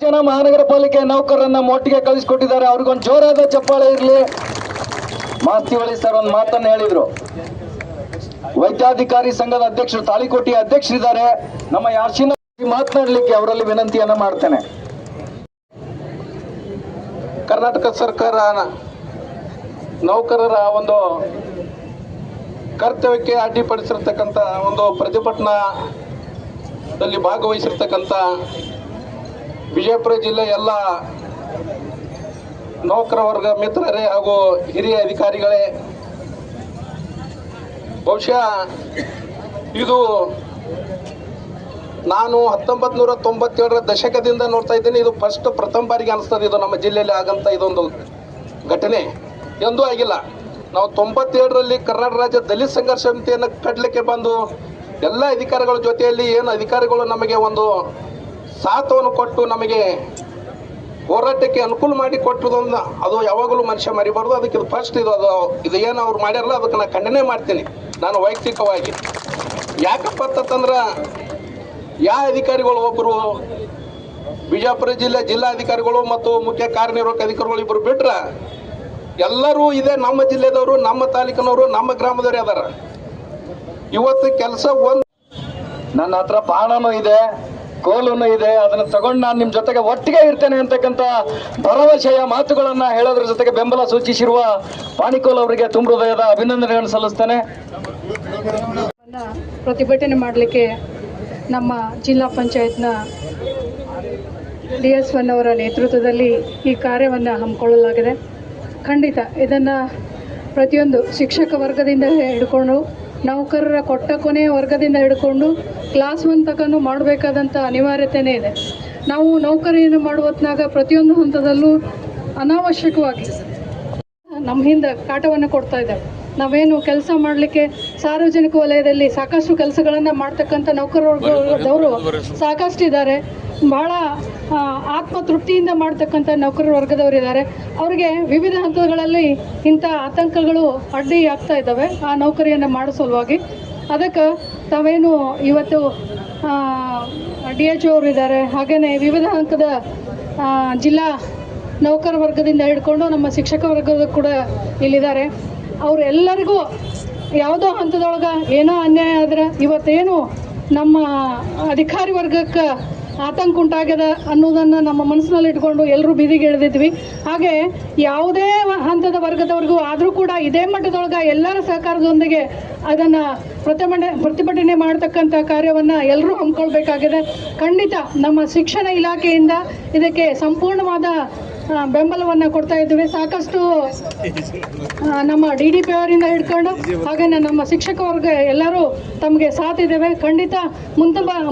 ಜನ ಮಹಾನಗರ ಪಾಲಿಕೆ ನೌಕರರನ್ನ ಒಟ್ಟಿಗೆ ಕಳಿಸಿಕೊಟ್ಟಿದ್ದಾರೆ. ಅವ್ರಿಗೊಂದು ಜೋರಾದ ಚಪ್ಪಾಳೆ ಇರಲಿ. ಮಾಸ್ತಿವಳಿ ಸರ್ ಒಂದು ಮಾತನ್ನು ಹೇಳಿದ್ರು. ವೈದ್ಯಾಧಿಕಾರಿ ಸಂಘದ ಅಧ್ಯಕ್ಷರು, ತಾಳಿಕೋಟೆಯ ಅಧ್ಯಕ್ಷರಿದ್ದಾರೆ. ನಮ್ಮ ಯಾರ್ಷಿನ ಮಾತನಾಡಲಿಕ್ಕೆ ಅವರಲ್ಲಿ ವಿನಂತಿಯನ್ನ ಮಾಡ್ತೇನೆ. ಕರ್ನಾಟಕ ಸರ್ಕಾರ ನೌಕರರ ಒಂದು ಕರ್ತವ್ಯಕ್ಕೆ ಅಡ್ಡಿಪಡಿಸಿರ್ತಕ್ಕಂಥ ಒಂದು ಪ್ರತಿಭಟನಾದಲ್ಲಿ ಭಾಗವಹಿಸಿರ್ತಕ್ಕಂಥ ವಿಜಯಪುರ ಜಿಲ್ಲೆ ಎಲ್ಲ ನೌಕರ ವರ್ಗ ಮಿತ್ರರೇ ಹಾಗೂ ಹಿರಿಯ ಅಧಿಕಾರಿಗಳೇ, ಬಹುಶಃ ಇದು ನಾನು 1997ರ ದಶಕದಿಂದ ನೋಡ್ತಾ ಇದ್ದೀನಿ. ಇದು ಪ್ರಥಮ ಬಾರಿಗೆ ಅನಿಸ್ತದೆ ಇದು ನಮ್ಮ ಜಿಲ್ಲೆಯಲ್ಲಿ ಆಗಂತ ಇದೊಂದು ಘಟನೆ ಎಂದೂ ಆಗಿಲ್ಲ. ನಾವು 97ರಲ್ಲಿ ಕರ್ನಾಟಕ ರಾಜ್ಯ ದಲಿತ ಸಂಘರ್ಷ ಸಮಿತಿಯನ್ನು ಕಟ್ಟಲಿಕ್ಕೆ ಬಂದು ಎಲ್ಲ ಅಧಿಕಾರಿಗಳ ಜೊತೆಯಲ್ಲಿ ಏನು ಅಧಿಕಾರಿಗಳು ನಮಗೆ ಒಂದು ಸಾಥವನ್ನು ಕೊಟ್ಟು ನಮಗೆ ಹೋರಾಟಕ್ಕೆ ಅನುಕೂಲ ಮಾಡಿ ಕೊಟ್ಟದೊಂದು ಅದು ಯಾವಾಗಲೂ ಮನುಷ್ಯ ಮರಿಬಾರ್ದು. ಅದಕ್ಕೆ ಇದು ಫಸ್ಟ್ ಇದು ಏನು ಅವ್ರು ಮಾಡ್ಯಾರಲ್ಲ ಅದಕ್ಕೆ ನಾನು ಖಂಡನೆ ಮಾಡ್ತೀನಿ ನಾನು ವೈಯಕ್ತಿಕವಾಗಿ. ಯಾಕಪ್ಪ ಅಂತಂದ್ರೆ ಯಾವ ಅಧಿಕಾರಿಗಳು, ಒಬ್ಬರು ಬಿಜಾಪುರ ಜಿಲ್ಲಾಧಿಕಾರಿಗಳು ಮತ್ತು ಮುಖ್ಯ ಕಾರ್ಯನಿರ್ವಾಹಕ ಅಧಿಕಾರಿಗಳು ಇಬ್ಬರು ಬಿಟ್ರೆ ಎಲ್ಲರೂ ಇದೆ ನಮ್ಮ ಜಿಲ್ಲೆದವರು, ನಮ್ಮ ತಾಲೂಕಿನವರು, ನಮ್ಮ ಗ್ರಾಮದವರೇ ಅದಾರ. ಇವತ್ತು ಕೆಲಸ ನನ್ನ ಹತ್ರ ಬಾಣನೂ ಇದೆ, ಕೋಲುನು ಇದೆ. ಅದನ್ನ ತಗೊಂಡು ನಾನು ನಿಮ್ ಜೊತೆಗೆ ಒಟ್ಟಿಗೆ ಇರ್ತೇನೆ ಅಂತಕ್ಕಂಥ ಭರವಸೆಯ ಮಾತುಗಳನ್ನ ಹೇಳೋದ್ರ ಜೊತೆಗೆ ಬೆಂಬಲ ಸೂಚಿಸಿರುವ ಪಾಣಿಕೋಲ್ ಅವರಿಗೆ ತುಂಬ ಹೃದಯದ ಅಭಿನಂದನೆಗಳನ್ನು ಸಲ್ಲಿಸ್ತೇನೆ. ಪ್ರತಿಭಟನೆ ಮಾಡಲಿಕ್ಕೆ ನಮ್ಮ ಜಿಲ್ಲಾ ಪಂಚಾಯತ್ನ DS1 ಅವರ ನೇತೃತ್ವದಲ್ಲಿ ಈ ಕಾರ್ಯವನ್ನು ಹಮ್ಮಿಕೊಳ್ಳಲಾಗಿದೆ. ಖಂಡಿತ ಇದನ್ನು ಪ್ರತಿಯೊಂದು ಶಿಕ್ಷಕ ವರ್ಗದಿಂದ ಹಿಡ್ಕೊಂಡು ನೌಕರರ ಕೊಟ್ಟ ಕೊನೆಯ ವರ್ಗದಿಂದ ಹಿಡ್ಕೊಂಡು ಕ್ಲಾಸ್ 1 ತನಕ ಮಾಡಬೇಕಾದಂಥ ಅನಿವಾರ್ಯತೆಯೇ ಇದೆ. ನಾವು ನೌಕರಿಯನ್ನು ಮಾಡುವ ಹೊತ್ನಾಗ ಪ್ರತಿಯೊಂದು ಹಂತದಲ್ಲೂ ಅನಾವಶ್ಯಕವಾಗಿ ನಮ್ಮ ಹಿಂದೆ ಕಾಟವನ್ನು ಕೊಡ್ತಾ ಇದ್ದಾರೆ. ನಾವೇನು ಕೆಲಸ ಮಾಡಲಿಕ್ಕೆ ಸಾರ್ವಜನಿಕ ವಲಯದಲ್ಲಿ ಸಾಕಷ್ಟು ಕೆಲಸಗಳನ್ನು ಮಾಡ್ತಕ್ಕಂಥ ನೌಕರ ವರ್ಗದವರು ಸಾಕಷ್ಟಿದ್ದಾರೆ. ಭಾಳ ಆತ್ಮತೃಪ್ತಿಯಿಂದ ಮಾಡ್ತಕ್ಕಂಥ ನೌಕರ ವರ್ಗದವರಿದ್ದಾರೆ. ಅವರಿಗೆ ವಿವಿಧ ಹಂತಗಳಲ್ಲಿ ಇಂಥ ಆತಂಕಗಳು ಅಡ್ಡಿ ಆಗ್ತಾ ಇದ್ದಾವೆ ಆ ನೌಕರಿಯನ್ನು ಮಾಡೋ ಸಲುವಾಗಿ. ಅದಕ್ಕೆ ತಾವೇನು ಇವತ್ತು DHO ಅವರು ಇದ್ದಾರೆ, ಹಾಗೆಯೇ ವಿವಿಧ ಹಂತದ ಜಿಲ್ಲಾ ನೌಕರ ವರ್ಗದಿಂದ ಹಿಡ್ಕೊಂಡು ನಮ್ಮ ಶಿಕ್ಷಕ ವರ್ಗದ ಕೂಡ ಇಲ್ಲಿದ್ದಾರೆ. ಅವರೆಲ್ಲರಿಗೂ ಯಾವುದೋ ಹಂತದೊಳಗೆ ಏನೋ ಅನ್ಯಾಯ ಆದ್ರೆ ಇವತ್ತೇನು ನಮ್ಮ ಅಧಿಕಾರಿ ವರ್ಗಕ್ಕೆ ಆತಂಕ ಉಂಟಾಗ್ಯದ ಅನ್ನೋದನ್ನು ನಮ್ಮ ಮನಸ್ಸಿನಲ್ಲಿ ಇಟ್ಕೊಂಡು ಎಲ್ಲರೂ ಬೀದಿಗೆ ಇಳಿದಿದ್ವಿ. ಹಾಗೆ ಯಾವುದೇ ಹಂತದ ವರ್ಗದವರೆಗೂ ಆದರೂ ಕೂಡ ಇದೇ ಮಟ್ಟದೊಳಗೆ ಎಲ್ಲರ ಸಹಕಾರದೊಂದಿಗೆ ಅದನ್ನು ಪ್ರತಿಭಟನೆ ಮಾಡ್ತಕ್ಕಂಥ ಕಾರ್ಯವನ್ನು ಎಲ್ಲರೂ ಹಮ್ಮಿಕೊಳ್ಬೇಕಾಗಿದೆ. ಖಂಡಿತ ನಮ್ಮ ಶಿಕ್ಷಣ ಇಲಾಖೆಯಿಂದ ಇದಕ್ಕೆ ಸಂಪೂರ್ಣವಾದ ಬೆಂಬಲವನ್ನು ಕೊಡ್ತಾ ಇದ್ದೀವಿ. ಸಾಕಷ್ಟು ನಮ್ಮ DDP ಅವರಿಂದ ಹಿಡ್ಕೊಂಡು ಹಾಗೆ ನಮ್ಮ ಶಿಕ್ಷಕ ವರ್ಗ ಎಲ್ಲರೂ ತಮಗೆ ಸಾಥ್ ಇದ್ದೇವೆ. ಖಂಡಿತ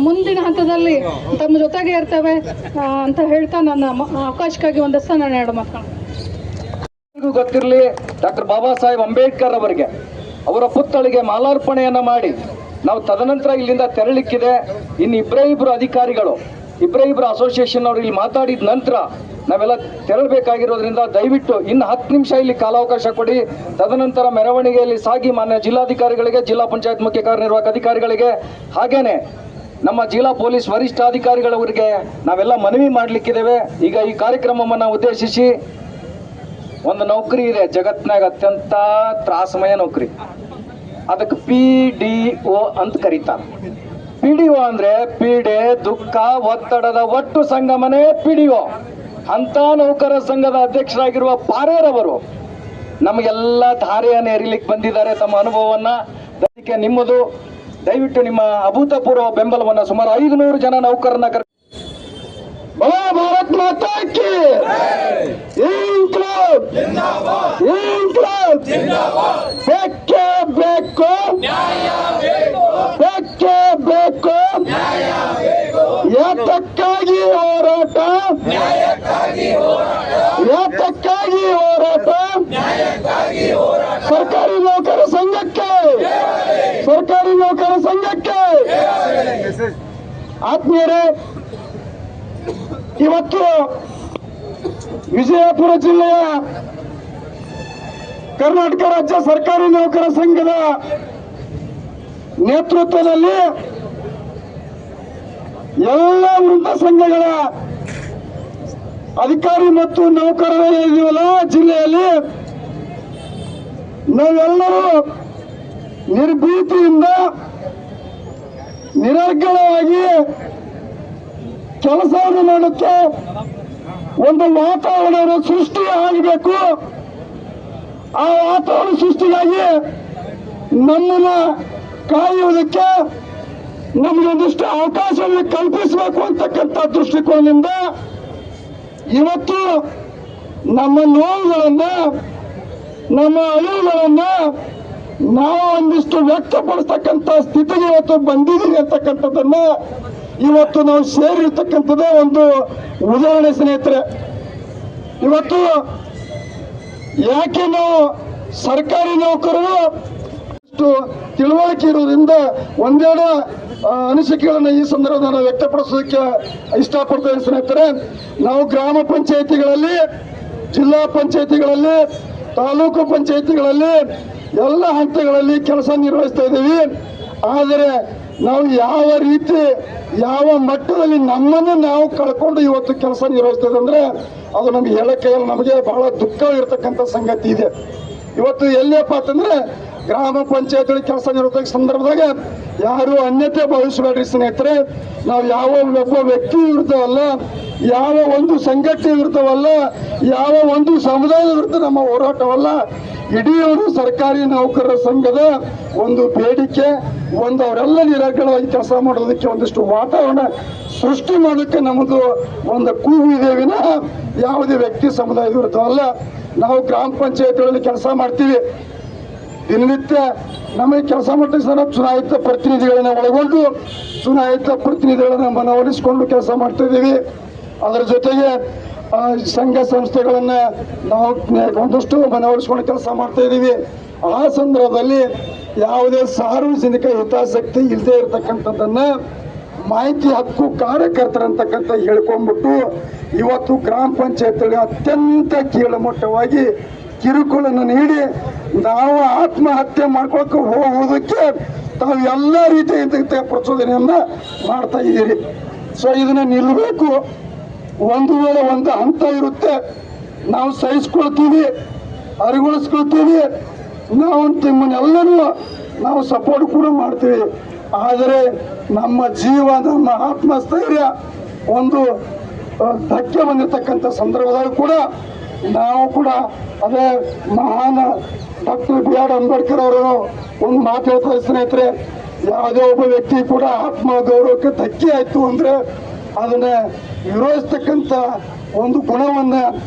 ಮುಂದಿನ ಹಂತದಲ್ಲಿ ತಮ್ಮ ಜೊತೆಗೆ ಇರ್ತೇವೆ ಅಂತ ಹೇಳ್ತಾ ನನ್ನ ಅವಕಾಶಕ್ಕಾಗಿ ಒಂದಷ್ಟು ನಾನು ಎರಡು ಮಾತನಾಡ್ತೀನಿ. ಗೊತ್ತಿರಲಿ, ಡಾಕ್ಟರ್ ಬಾಬಾ ಸಾಹೇಬ್ ಅಂಬೇಡ್ಕರ್ ಅವರಿಗೆ ಅವರ ಪುತ್ಥಳಿಗೆ ಮಾಲಾರ್ಪಣೆಯನ್ನ ಮಾಡಿ ನಾವು ತದನಂತರ ಇಲ್ಲಿಂದ ತೆರಳಿಕ್ಕಿದೆ. ಇನ್ನು ಇಬ್ಬರು ಅಧಿಕಾರಿಗಳು, ಇಬ್ಬರು ಅಸೋಸಿಯೇಷನ್ ಅವರು ಇಲ್ಲಿ ಮಾತಾಡಿದ ನಂತರ ನಾವೆಲ್ಲ ತೆರಳಬೇಕಾಗಿರೋದ್ರಿಂದ ದಯವಿಟ್ಟು ಇನ್ನು 10 ನಿಮಿಷ ಇಲ್ಲಿ ಕಾಲಾವಕಾಶ ಕೊಡಿ. ತದನಂತರ ಮೆರವಣಿಗೆಯಲ್ಲಿ ಸಾಗಿ ಮಾನ್ಯ ಜಿಲ್ಲಾಧಿಕಾರಿಗಳಿಗೆ, ಜಿಲ್ಲಾ ಪಂಚಾಯತ್ ಮುಖ್ಯ ಕಾರ್ಯನಿರ್ವಾಹಕ ಅಧಿಕಾರಿಗಳಿಗೆ, ಹಾಗೇನೆ ನಮ್ಮ ಜಿಲ್ಲಾ ಪೊಲೀಸ್ ವರಿಷ್ಠಾಧಿಕಾರಿಗಳವರಿಗೆ ನಾವೆಲ್ಲ ಮನವಿ ಮಾಡಲಿಕ್ಕಿದ್ದೇವೆ. ಈಗ ಈ ಕಾರ್ಯಕ್ರಮವನ್ನು ಉದ್ದೇಶಿಸಿ ಒಂದು ನೌಕರಿ ಇದೆ ಜಗತ್ತಿನಾಗ ಅತ್ಯಂತ ತ್ರಾಸಮಯ ನೌಕರಿ, ಅದಕ್ಕೆ PDO ಅಂತ ಕರೀತಾರೆ. PDO ಅಂದ್ರೆ ಪೀಡೆ, ದುಃಖ, ಒತ್ತಡದ ಒಟ್ಟು ಸಂಗಮನೇ PDO. ಅಂತ ನೌಕರ ಸಂಘದ ಅಧ್ಯಕ್ಷರಾಗಿರುವ ಪಾರೇರವರು ನಮಗೆಲ್ಲ ಧಾರೆಯನ್ನು ಎರಿಲಿಕ್ಕೆ ಬಂದಿದ್ದಾರೆ ತಮ್ಮ ಅನುಭವವನ್ನ. ಅದಕ್ಕೆ ನಿಮ್ಮದು ದಯವಿಟ್ಟು ನಿಮ್ಮ ಅಭೂತಪೂರ್ವ ಬೆಂಬಲವನ್ನ ಸುಮಾರು 500 ಜನ ನೌಕರನ್ನ ಭಾರತ್ ಮಾತಾ ಕಿ ಇನ್ಕ್ಲಾಬ್ ಬೇಕೇ ಬೇಕು, ಬೇಕೇ ಬೇಕು. ಯಾತಕ್ಕಾಗಿ ಹೋರಾಟ, ಯಾತಕ್ಕಾಗಿ ಹೋರಾಟ? ಸರ್ಕಾರಿ ನೌಕರ ಸಂಘಕ್ಕೆ, ಸರ್ಕಾರಿ ನೌಕರ ಸಂಘಕ್ಕೆ. ಆತ್ಮೀಯರೇ, ಇವತ್ತು ವಿಜಯಪುರ ಜಿಲ್ಲೆಯ ಕರ್ನಾಟಕ ರಾಜ್ಯ ಸರ್ಕಾರಿ ನೌಕರ ಸಂಘದ ನೇತೃತ್ವದಲ್ಲಿ ಎಲ್ಲ ವೃಂದ ಸಂಘಗಳ ಅಧಿಕಾರಿ ಮತ್ತು ನೌಕರರು ಇದೀವಲ್ಲ ಜಿಲ್ಲೆಯಲ್ಲಿ, ನಾವೆಲ್ಲರೂ ನಿರ್ಭೀತಿಯಿಂದ ನಿರರ್ಗಳವಾಗಿ ಕೆಲಸವನ್ನು ಮಾಡುತ್ತೆ ಒಂದು ವಾತಾವರಣ ಸೃಷ್ಟಿ ಆಗಬೇಕು. ಆ ವಾತಾವರಣ ಸೃಷ್ಟಿಗಾಗಿ ನಮ್ಮನ್ನ ಕಾಯುವುದಕ್ಕೆ ನಮಗೊಂದಿಷ್ಟು ಅವಕಾಶವನ್ನು ಕಲ್ಪಿಸಬೇಕು ಅಂತಕ್ಕಂಥ ದೃಷ್ಟಿಕೋನದಿಂದ ಇವತ್ತು ನಮ್ಮ ನೋವುಗಳನ್ನ, ನಮ್ಮ ಅಳಿವುಗಳನ್ನ ನಾವು ಒಂದಿಷ್ಟು ವ್ಯಕ್ತಪಡಿಸ್ತಕ್ಕಂಥ ಸ್ಥಿತಿಗೆ ಇವತ್ತು ಬಂದಿದ್ದೀವಿ ಅಂತಕ್ಕಂಥದ್ದನ್ನ ಇವತ್ತು ನಾವು ಸೇರಿರ್ತಕ್ಕಂಥದ್ದೇ ಒಂದು ಉದಾಹರಣೆ ಸ್ನೇಹಿತರೆ. ಇವತ್ತು ಯಾಕೆ ನಾವು ಸರ್ಕಾರಿ ನೌಕರರು ತಿಳುವಳಿಕೆ ಇರುವುದರಿಂದ ಒಂದೆರಡು ಅನಿಸಿಕೆಗಳನ್ನು ಈ ಸಂದರ್ಭದಲ್ಲಿ ನಾವು ವ್ಯಕ್ತಪಡಿಸೋದಕ್ಕೆ ಇಷ್ಟಪಡ್ತೇವೆ ಸ್ನೇಹಿತರೆ. ನಾವು ಗ್ರಾಮ ಪಂಚಾಯಿತಿಗಳಲ್ಲಿ, ಜಿಲ್ಲಾ ಪಂಚಾಯಿತಿಗಳಲ್ಲಿ, ತಾಲೂಕು ಪಂಚಾಯಿತಿಗಳಲ್ಲಿ ಎಲ್ಲ ಹಂತಗಳಲ್ಲಿ ಕೆಲಸ ನಿರ್ವಹಿಸ್ತಾ ಇದ್ದೀವಿ. ಆದರೆ ನಾವು ಯಾವ ರೀತಿ, ಯಾವ ಮಟ್ಟದಲ್ಲಿ ನಮ್ಮನ್ನು ನಾವು ಕಳ್ಕೊಂಡು ಇವತ್ತು ಕೆಲಸ ನಿರ್ವಹಿಸ್ತಾ ಇದೆ ಅಂದ್ರೆ ಅದು ನಮ್ಗೆ ಹೇಳಕ್ಕೆ ನಮಗೆ ಬಹಳ ದುಃಖ ಇರತಕ್ಕಂಥ ಸಂಗತಿ ಇದೆ. ಇವತ್ತು ಎಲ್ಲಿಯಪ್ಪ ಅಂತಂದ್ರೆ ಗ್ರಾಮ ಪಂಚಾಯತ್ ಕೆಲಸ ನಿರ್ವಹಿಸೋ ಸಂದರ್ಭದಾಗ ಯಾರು ಅನ್ಯತೆ ಭಾವಿಸಬೇಡ್ರಿ ಸ್ನೇಹಿತರೆ. ನಾವು ಯಾವ ಒಬ್ಬ ವ್ಯಕ್ತಿ ವಿರುದ್ಧವಲ್ಲ, ಯಾವ ಒಂದು ಸಂಘಟನೆ ವಿರುದ್ಧವಲ್ಲ, ಯಾವ ಒಂದು ಸಮುದಾಯದ ವಿರುದ್ಧ ನಮ್ಮ ಹೋರಾಟವಲ್ಲ. ಇಡೀ ಒಂದು ಸರ್ಕಾರಿ ನೌಕರರ ಸಂಘದ ಒಂದು ಬೇಡಿಕೆ, ಒಂದು ಅವರೆಲ್ಲ ನಿರರ್ಗಳವಾಗಿ ಕೆಲಸ ಮಾಡೋದಕ್ಕೆ ಒಂದಿಷ್ಟು ವಾತಾವರಣ ಸೃಷ್ಟಿ ಮಾಡೋಕ್ಕೆ ನಮ್ಮದು ಒಂದು ಕೂಗು ಇದೆ ವಿನಃ ಯಾವುದೇ ವ್ಯಕ್ತಿ ಸಮುದಾಯದ ವಿರುದ್ಧವಲ್ಲ. ನಾವು ಗ್ರಾಮ ಪಂಚಾಯತ್ಗಳಲ್ಲಿ ಕೆಲಸ ಮಾಡ್ತೀವಿ. ದಿನನಿತ್ಯ ನಮಗೆ ಕೆಲಸ ಮಾಡ್ತಾ ಚುನಾಯಿತ ಪ್ರತಿನಿಧಿಗಳನ್ನ ಒಳಗೊಂಡು ಚುನಾಯಿತ ಪ್ರತಿನಿಧಿಗಳನ್ನ ಮನವೊಲಿಸಿಕೊಂಡು ಕೆಲಸ ಮಾಡ್ತಾ ಇದ್ದೀವಿ. ಅದರ ಜೊತೆಗೆ ಸಂಘ ಸಂಸ್ಥೆಗಳನ್ನ ನಾವು ಒಂದಷ್ಟು ಮನವೊಲಿಸಿಕೊಂಡು ಕೆಲಸ ಮಾಡ್ತಾ ಇದ್ದೀವಿ. ಆ ಸಂದರ್ಭದಲ್ಲಿ ಯಾವುದೇ ಸಾರ್ವಜನಿಕ ಹಿತಾಸಕ್ತಿ ಇಲ್ಲದೆ ಇರತಕ್ಕಂಥದ್ದನ್ನ ಮಾಹಿತಿ ಹಕ್ಕು ಕಾರ್ಯಕರ್ತರಂತಕ್ಕಂಥ ಹೇಳ್ಕೊಂಡ್ಬಿಟ್ಟು ಇವತ್ತು ಗ್ರಾಮ ಪಂಚಾಯತ್ಗಳಿಗೆ ಅತ್ಯಂತ ಕೀಳುಮಟ್ಟವಾಗಿ ಕಿರುಕುಳನ್ನು ನೀಡಿ ನಾವು ಆತ್ಮಹತ್ಯೆ ಮಾಡ್ಕೊಳಕ್ಕೆ ಹೋಗುವುದಕ್ಕೆ ತಾವು ಎಲ್ಲ ರೀತಿಯ ಪ್ರಚೋದನೆಯನ್ನ ಮಾಡ್ತಾ ಇದ್ದೀರಿ. ಸೊ ಇದನ್ನ ನಿಲ್ಲಬೇಕು. ಒಂದು ವೇಳೆ ಒಂದು ಹಂತ ಇರುತ್ತೆ, ನಾವು ಸಹಿಸ್ಕೊಳ್ತೀವಿ, ಅರಿಗೊಳಿಸ್ಕೊಳ್ತೀವಿ, ನಾವು ನಿಮ್ಮನ್ನೆಲ್ಲರೂ ನಾವು ಸಪೋರ್ಟ್ ಕೂಡ ಮಾಡ್ತೀವಿ. ಆದರೆ ನಮ್ಮ ಜೀವ, ನಮ್ಮ ಆತ್ಮಸ್ಥೈರ್ಯ ಒಂದು ಧಕ್ಕೆ ಬಂದಿರತಕ್ಕಂಥ ಸಂದರ್ಭದಾಗ ಕೂಡ ನಾವು ಕೂಡ ಅದೇ ಮಹಾನ್ ಡಾಕ್ಟರ್ B.R. ಅಂಬೇಡ್ಕರ್ ಅವರು ಒಂದು ಮಾತು ಹೇಳ್ತಾರೆ ಸ್ನೇಹಿತರೆ, ಯಾವುದೇ ಒಬ್ಬ ವ್ಯಕ್ತಿ ಕೂಡ ಆತ್ಮಗೌರವಕ್ಕೆ ಧಕ್ಕೆ ಆಯ್ತು ಅಂದ್ರೆ ಅದನ್ನ ವಿರೋಧಿಸ್ತಕ್ಕಂಥ ಒಂದು ಗುಣವನ್ನ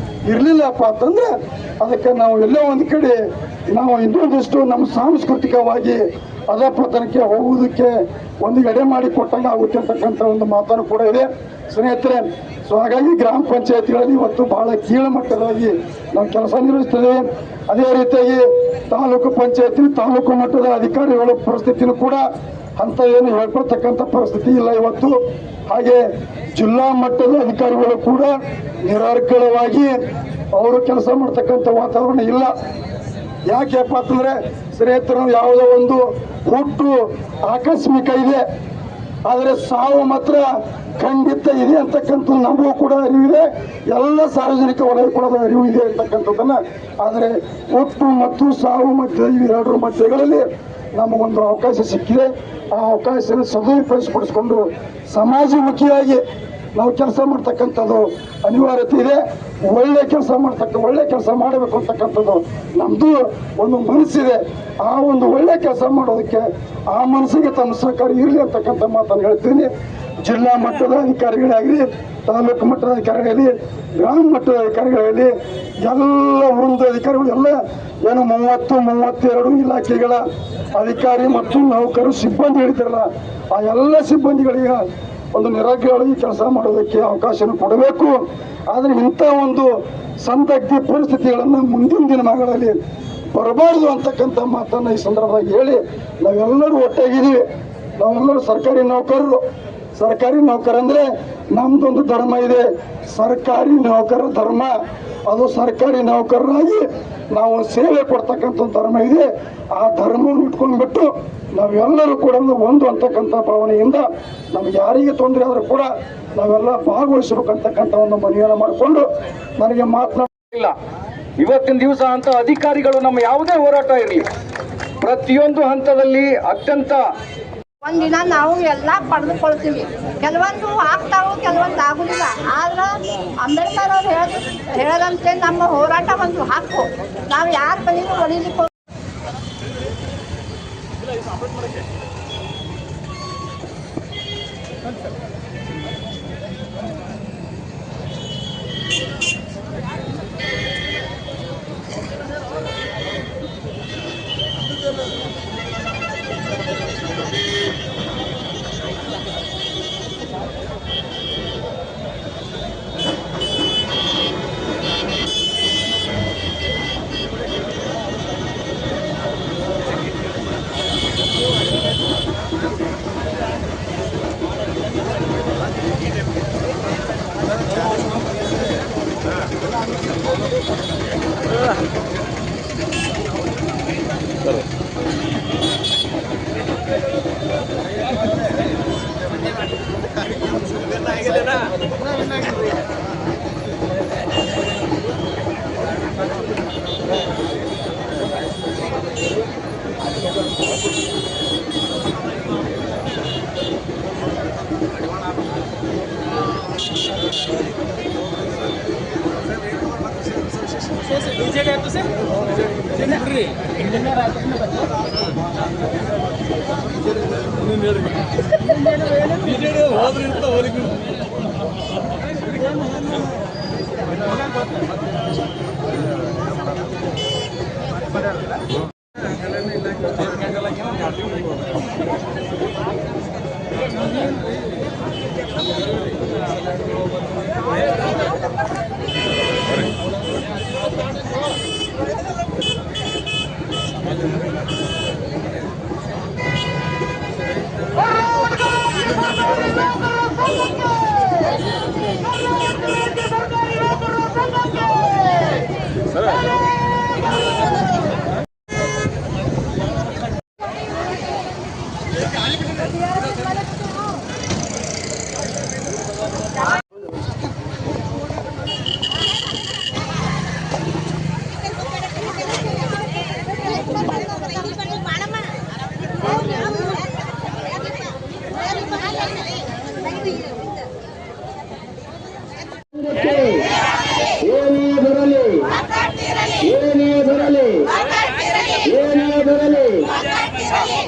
ಇರಲಿಲ್ಲಪ್ಪ ಅಂತಂದ್ರೆ ಅದಕ್ಕೆ ನಾವು ಎಲ್ಲೋ ಒಂದು ಕಡೆ ನಾವು ಇನ್ನೊಂದಿಷ್ಟು ನಮ್ಮ ಸಾಂಸ್ಕೃತಿಕವಾಗಿ ಅಧಪತನಕ್ಕೆ ಹೋಗುವುದಕ್ಕೆ ಒಂದು ಎಡೆ ಮಾಡಿ ಕೊಟ್ಟಂಗೆ ಆಗುತ್ತೆ ಅಂತಕ್ಕಂಥ ಒಂದು ಮಾತನ್ನು ಕೂಡ ಇದೆ ಸ್ನೇಹಿತರೆ. ಸೊ ಹಾಗಾಗಿ ಗ್ರಾಮ ಪಂಚಾಯತ್ಗಳಲ್ಲಿ ಇವತ್ತು ಬಹಳ ಕೀಳುಮಟ್ಟದಾಗಿ ನಾವು ಕೆಲಸ ನಿರ್ವಹಿಸ್ತೇವೆ. ಅದೇ ರೀತಿಯಾಗಿ ತಾಲೂಕು ಪಂಚಾಯತಿ, ತಾಲೂಕು ಮಟ್ಟದ ಅಧಿಕಾರಿಗಳ ಪರಿಸ್ಥಿತಿನೂ ಕೂಡ ಅಂತ ಏನು ಹೇಳ್ಕೊಳ್ತಕ್ಕಂಥ ಪರಿಸ್ಥಿತಿ ಇಲ್ಲ ಇವತ್ತು. ಹಾಗೆ ಜಿಲ್ಲಾ ಮಟ್ಟದ ಅಧಿಕಾರಿಗಳು ಕೂಡ ನಿರರ್ಗಳವಾಗಿ ಅವರು ಕೆಲಸ ಮಾಡ್ತಕ್ಕಂಥ ವಾತಾವರಣ ಇಲ್ಲ. ಯಾಕೆಪ್ಪ ಅಂತಂದ್ರೆ ಸ್ನೇಹಿತರು, ಯಾವುದೋ ಒಂದು ಹುಟ್ಟು ಆಕಸ್ಮಿಕ ಇದೆ, ಆದರೆ ಸಾವು ಮಾತ್ರ ಖಂಡಿತ ಇದೆ ಅಂತಕ್ಕಂಥ ನಮಗೂ ಕೂಡ ಅರಿವಿದೆ, ಎಲ್ಲ ಸಾರ್ವಜನಿಕ ವಲಯ ಕೂಡ ಅರಿವು ಇದೆ ಅಂತಕ್ಕಂಥದ್ದನ್ನ. ಆದರೆ ಹುಟ್ಟು ಮತ್ತು ಸಾವು ಮಧ್ಯ ಇವೆರಡರ ಮಧ್ಯಗಳಲ್ಲಿ ನಮಗೊಂದು ಅವಕಾಶ ಸಿಕ್ಕಿದೆ. ಆ ಅವಕಾಶನ ಸದುಪಯೋಗಪಡಿಸಿಕೊಂಡು ಸಮಾಜಮುಖಿಯಾಗಿ ನಾವು ಕೆಲಸ ಮಾಡ್ತಕ್ಕಂಥದ್ದು ಅನಿವಾರ್ಯತೆ ಇದೆ. ಒಳ್ಳೆ ಕೆಲಸ ಮಾಡಬೇಕು ಅಂತಕ್ಕಂಥದ್ದು ನಮ್ಮದು ಒಂದು ಮನಸ್ಸಿದೆ. ಆ ಒಂದು ಒಳ್ಳೆ ಕೆಲಸ ಮಾಡೋದಕ್ಕೆ ಆ ಮನಸ್ಸಿಗೆ ತಮ್ಮ ಸಹಕಾರ ಇರಲಿ ಅಂತಕ್ಕಂಥ ಮಾತನ್ನು ಹೇಳ್ತೀನಿ. ಜಿಲ್ಲಾ ಮಟ್ಟದ ಅಧಿಕಾರಿಗಳಾಗಲಿ, ತಾಲೂಕು ಮಟ್ಟದ ಅಧಿಕಾರಿಗಳಾಗಲಿ, ಗ್ರಾಮ ಮಟ್ಟದ ಅಧಿಕಾರಿಗಳಾಗಲಿ, ಎಲ್ಲ ವೃಂದ ಅಧಿಕಾರಿಗಳು ಎಲ್ಲ ಏನು 32 ಇಲಾಖೆಗಳ ಅಧಿಕಾರಿ ಮತ್ತು ನೌಕರು ಸಿಬ್ಬಂದಿ ಹೇಳಿದ್ರಲ್ಲ, ಆ ಎಲ್ಲ ಸಿಬ್ಬಂದಿಗಳಿಗೆ ಒಂದು ನಿರರ್ಗಳವಾಗಿ ಕೆಲಸ ಮಾಡೋದಕ್ಕೆ ಅವಕಾಶನ ಕೊಡಬೇಕು. ಆದರೆ ಇಂಥ ಒಂದು ಸಂದಿಗ್ಧ ಪರಿಸ್ಥಿತಿಗಳನ್ನು ಮುಂದಿನ ದಿನಮಾನಗಳಲ್ಲಿ ಬರಬಾರ್ದು ಅಂತಕ್ಕಂಥ ಮಾತನ್ನು ಈ ಸಂದರ್ಭದಲ್ಲಿ ಹೇಳಿ ನಾವೆಲ್ಲರೂ ಒಟ್ಟಾಗಿದ್ದೀವಿ. ನಾವೆಲ್ಲರೂ ಸರ್ಕಾರಿ ನೌಕರಂದ್ರೆ ನಮ್ದೊಂದು ಧರ್ಮ ಇದೆ, ಸರ್ಕಾರಿ ನೌಕರ ಧರ್ಮ. ಅದು ಸರ್ಕಾರಿ ನೌಕರರಾಗಿ ನಾವು ಸೇವೆ ಕೊಡ್ತಕ್ಕಂಥ ಧರ್ಮ ಇದೆ. ಆ ಧರ್ಮವನ್ನು ಇಟ್ಕೊಂಡ್ಬಿಟ್ಟು ನಾವೆಲ್ಲರೂ ಕೂಡ ಒಂದು ಅಂತಕ್ಕಂಥ ಭಾವನೆಯಿಂದ ನಮ್ಗೆ ಯಾರಿಗೆ ತೊಂದರೆ ಆದರೂ ಕೂಡ ನಾವೆಲ್ಲ ಭಾಗವಹಿಸಬೇಕಂತಕ್ಕಂಥ ಒಂದು ಮನವಿಯನ್ನು ಮಾಡಿಕೊಂಡು ನನಗೆ ಇಲ್ಲ. ಇವತ್ತಿನ ದಿವಸ ಅಂತ ಅಧಿಕಾರಿಗಳು ನಮ್ಮ ಯಾವುದೇ ಹೋರಾಟ ಇರಲಿ ಪ್ರತಿಯೊಂದು ಹಂತದಲ್ಲಿ ಅತ್ಯಂತ ಒಂದಿನ ನಾವು ಎಲ್ಲ ಪಡೆದುಕೊಳ್ತೀವಿ. ಕೆಲವೊಂದು ಆಗ್ತಾವು, ಕೆಲವೊಂದು ಆಗುದಿಲ್ಲ. ಆದ್ರೆ ಅಂಬೇಡ್ಕರ್ ಅವ್ರು ಹೇಳದಂತೆ ನಮ್ಮ ಹೋರಾಟ ಒಂದು ಹಕ್ಕು. ನಾವು ಯಾರ ಬಳಿನೂ ಒಲಿಲಿಕ್ಕೆ